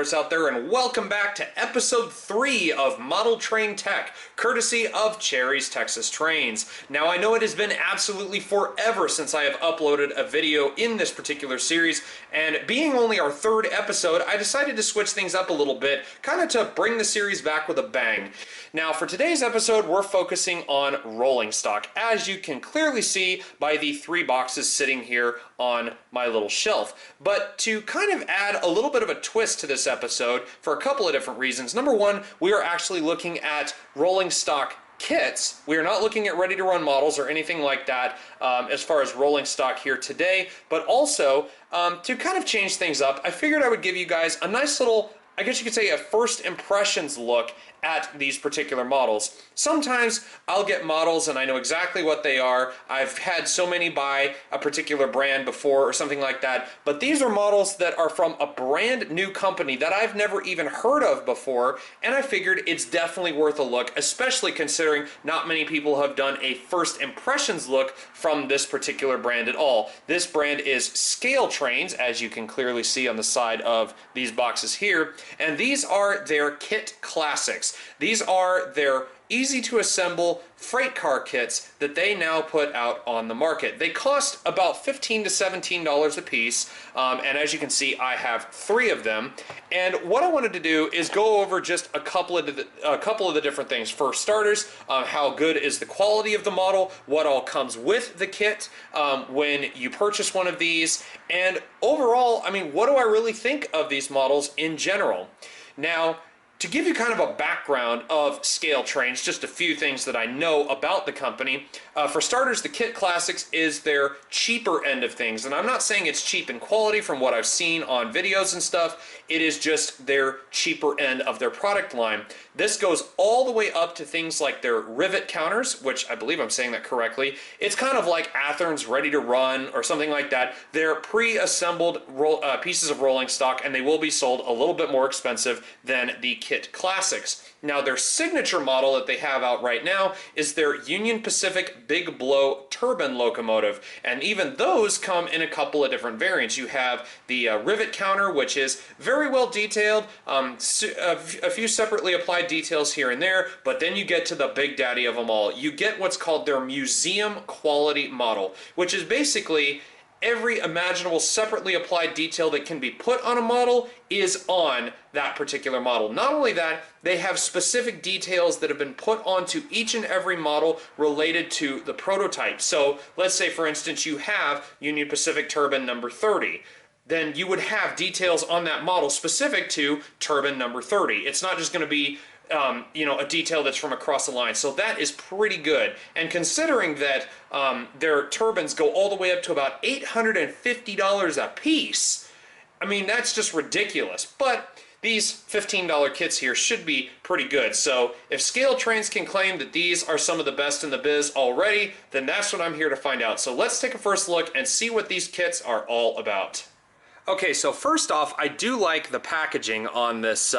motorists out there, and welcome back to episode 3 of Model Train Tech, courtesy of Cherry's Texas Trains. Now, I know it has been absolutely forever since I have uploaded a video in this particular series, and being only our 3rd episode, I decided to switch things up a little bit, kind of to bring the series back with a bang. Now, for today's episode, we're focusing on rolling stock, as you can clearly see by the 3 boxes sitting here on my little shelf. But to kind of add a little bit of a twist to this episode for a couple of different reasons. Number one, we are actually looking at rolling stock kits. We are not looking at ready-to-run models or anything like that as far as rolling stock here today, but also to kind of change things up, I figured I would give you guys a nice little, I guess you could say, a first impressions look at these particular models. Sometimes I'll get models and I know exactly what they are. I've had so many by a particular brand before or something like that, but these are models that are from a brand new company that I've never even heard of before, and I figured it's definitely worth a look, especially considering not many people have done a first impressions look from this particular brand at all. This brand is ScaleTrains, as you can clearly see on the side of these boxes here, and these are their kit classics. These are their easy to assemble freight car kits that they now put out on the market. They cost about $15 to $17 a piece, and as you can see, I have 3 of them. And what I wanted to do is go over just a couple of the different things. For starters, how good is the quality of the model, what all comes with the kit when you purchase one of these, and overall, I mean, what do I really think of these models in general? Now, to give you kind of a background of ScaleTrains, just a few things that I know about the company. For starters, the Kit Classics is their cheaper end of things. And I'm not saying it's cheap in quality from what I've seen on videos and stuff. It is just their cheaper end of their product line. This goes all the way up to things like their rivet counters, which I believe I'm saying that correctly. It's kind of like Athearn's Ready to Run or something like that. They're pre-assembled pieces of rolling stock, and they will be sold a little bit more expensive than the Kit Classics. Now, their signature model that they have out right now is their Union Pacific Big Blow turbine locomotive, and even those come in a couple of different variants. You have the rivet counter, which is very well detailed, a few separately applied details here and there, but then you get to the big daddy of them all. You get what's called their museum quality model, which is basically every imaginable separately applied detail that can be put on a model is on that particular model. Not only that, they have specific details that have been put onto each and every model related to the prototype. So let's say, for instance, you have Union Pacific turbine number 30. Then you would have details on that model specific to turbine number 30. It's not just going to be you know, a detail that's from across the line. So that is pretty good. And considering that their turbines go all the way up to about $850 a piece, I mean, that's just ridiculous. But these $15 kits here should be pretty good. So if ScaleTrains can claim that these are some of the best in the biz already, then that's what I'm here to find out. So let's take a first look and see what these kits are all about. Okay, so first off, I do like the packaging on this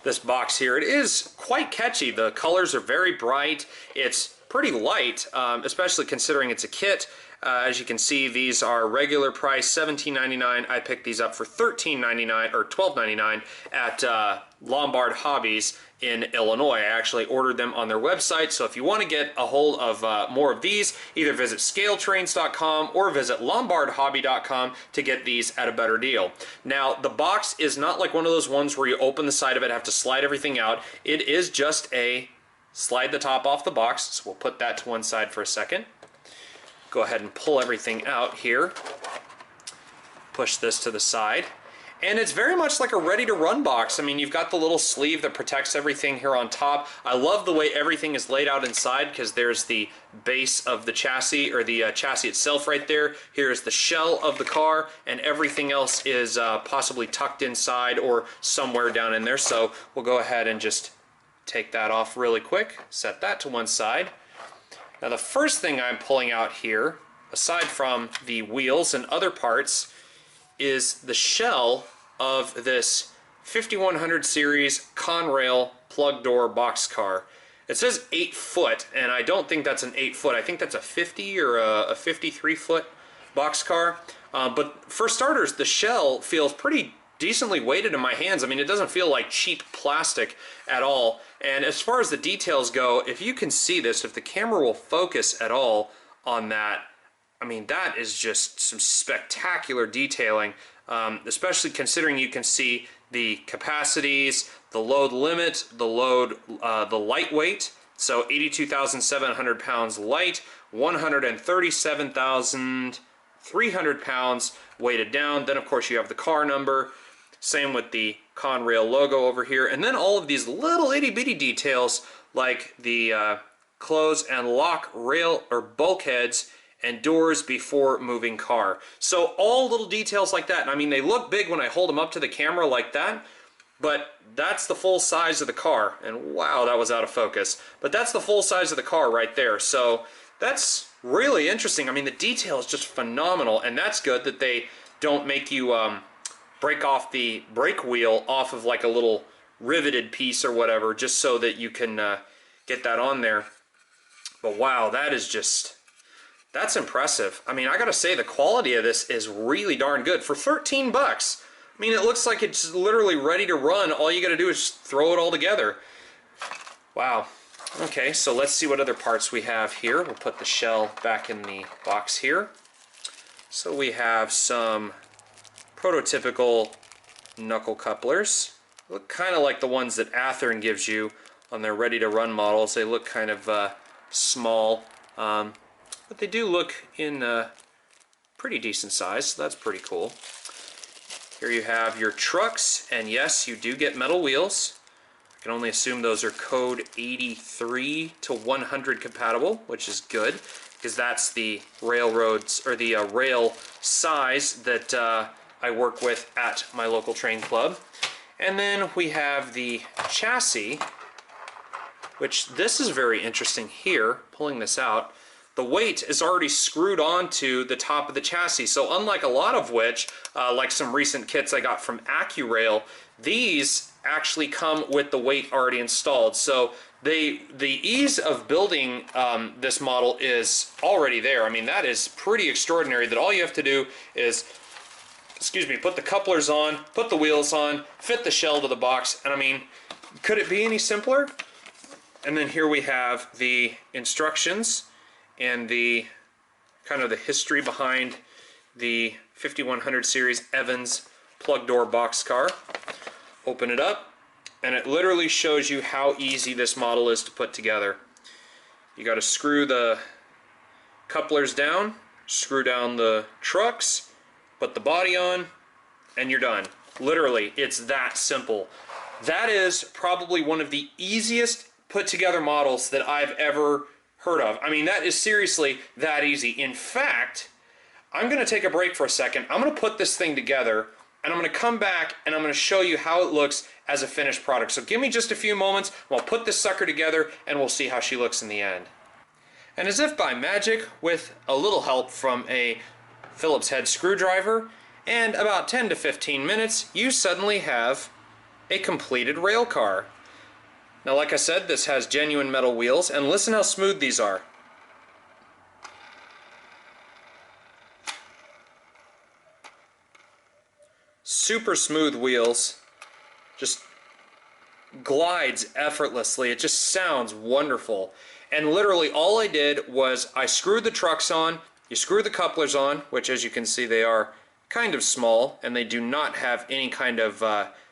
this box here. It is quite catchy. The colors are very bright. It's pretty light, especially considering it's a kit. As you can see, these are regular price $17.99. I picked these up for $13.99 or $12.99 at Lombard Hobbies in Illinois. I actually ordered them on their website, so if you want to get a hold of more of these, either visit ScaleTrains.com or visit LombardHobby.com to get these at a better deal. Now, the box is not like one of those ones where you open the side of it, have to slide everything out. It is just a slide the top off the box, so we'll put that to one side for a second. Go ahead and pull everything out here. Push this to the side. And it's very much like a ready-to-run box. I mean, you've got the little sleeve that protects everything here on top. I love the way everything is laid out inside, because there's the base of the chassis, or the chassis itself right there. Here's the shell of the car, and everything else is possibly tucked inside or somewhere down in there. So we'll go ahead and just take that off really quick, set that to one side. Now, the first thing I'm pulling out here, aside from the wheels and other parts, is the shell of this 5100 series Conrail plug door boxcar. It says 8 foot, and I don't think that's an 8 foot. I think that's a 50 or a 53 foot boxcar. But for starters, the shell feels pretty decently weighted in my hands. I mean, it doesn't feel like cheap plastic at all. And as far as the details go, if you can see this, if the camera will focus at all on that, I mean, that is just some spectacular detailing, especially considering you can see the capacities, the load limit, the load, the lightweight. So 82,700 pounds light, 137,300 pounds weighted down. Then, of course, you have the car number. Same with the Conrail logo over here. And then all of these little itty-bitty details like the close and lock rail or bulkheads and doors before moving car. So all little details like that. And I mean, they look big when I hold them up to the camera like that, but that's the full size of the car. And wow, that was out of focus. But that's the full size of the car right there. So that's really interesting. I mean, the detail is just phenomenal, and that's good that they don't make you break off the brake wheel off of like a little riveted piece or whatever, just so that you can get that on there. But wow, that is just... that's impressive. I mean, I gotta say, the quality of this is really darn good. For 13 bucks, I mean, it looks like it's literally ready to run. All you gotta do is throw it all together. Wow. Okay, so let's see what other parts we have here. We'll put the shell back in the box here. So we have some prototypical knuckle couplers. Look kind of like the ones that Athearn gives you on their ready-to-run models. They look kind of small. But they do look in pretty decent size, so that's pretty cool. Here you have your trucks, and yes, you do get metal wheels. I can only assume those are code 83 to 100 compatible, which is good, because that's the railroads, or the rail size that I work with at my local train club. And then we have the chassis, which this is very interesting here, pulling this out. The weight is already screwed onto the top of the chassis. So unlike a lot of which, like some recent kits I got from AccuRail, these actually come with the weight already installed. So the ease of building this model is already there. I mean, that is pretty extraordinary, that all you have to do is, excuse me, put the couplers on, put the wheels on, fit the shell to the box, and I mean, could it be any simpler? And then here we have the instructions and the kind of the history behind the 5100 series Evans plug door boxcar. Open it up, and it literally shows you how easy this model is to put together. You got to screw the couplers down, screw down the trucks, put the body on, and you're done. Literally, it's that simple. That is probably one of the easiest put together models that I've ever heard of. I mean, that is seriously that easy. In fact, I'm going to take a break for a second. I'm going to put this thing together, and I'm going to come back and I'm going to show you how it looks as a finished product. So give me just a few moments, and I'll put this sucker together and we'll see how she looks in the end. And as if by magic, with a little help from a Phillips head screwdriver and about 10 to 15 minutes, you suddenly have a completed rail car. Now, like I said, this has genuine metal wheels, and listen how smooth these are. Super smooth wheels, just glides effortlessly. It just sounds wonderful. And literally all I did was I screwed the trucks on, you screw the couplers on, which as you can see they are kind of small, and they do not have any kind of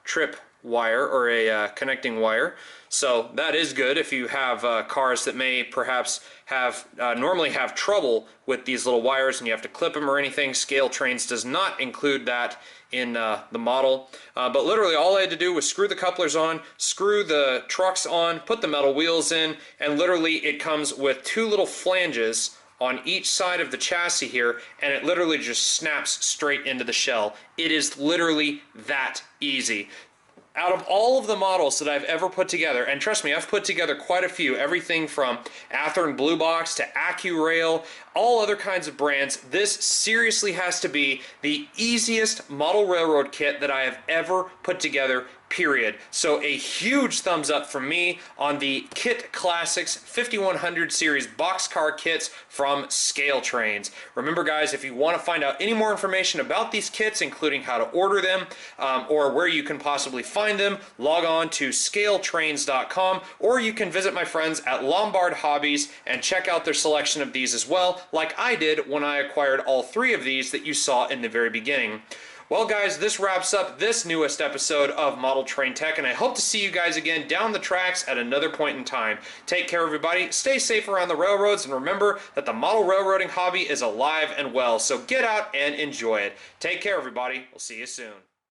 trip wire or a connecting wire. So that is good if you have cars that may perhaps have normally have trouble with these little wires and you have to clip them or anything. ScaleTrains does not include that in the model. But literally all I had to do was screw the couplers on, screw the trucks on, put the metal wheels in, and literally it comes with two little flanges on each side of the chassis here, and it literally just snaps straight into the shell. It is literally that easy. Out of all of the models that I've ever put together, and trust me, I've put together quite a few, everything from Athearn Blue Box to AccuRail, all other kinds of brands, this seriously has to be the easiest model railroad kit that I have ever put together, period. So a huge thumbs up from me on the Kit Classics 5100 Series Boxcar Kits from ScaleTrains. Remember guys, if you want to find out any more information about these kits, including how to order them or where you can possibly find them, log on to ScaleTrains.com, or you can visit my friends at Lombard Hobbies and check out their selection of these as well, like I did when I acquired all three of these that you saw in the very beginning. Well guys, this wraps up this newest episode of Model Train Tech, and I hope to see you guys again down the tracks at another point in time. Take care everybody, stay safe around the railroads, and remember that the model railroading hobby is alive and well, so get out and enjoy it. Take care everybody, we'll see you soon.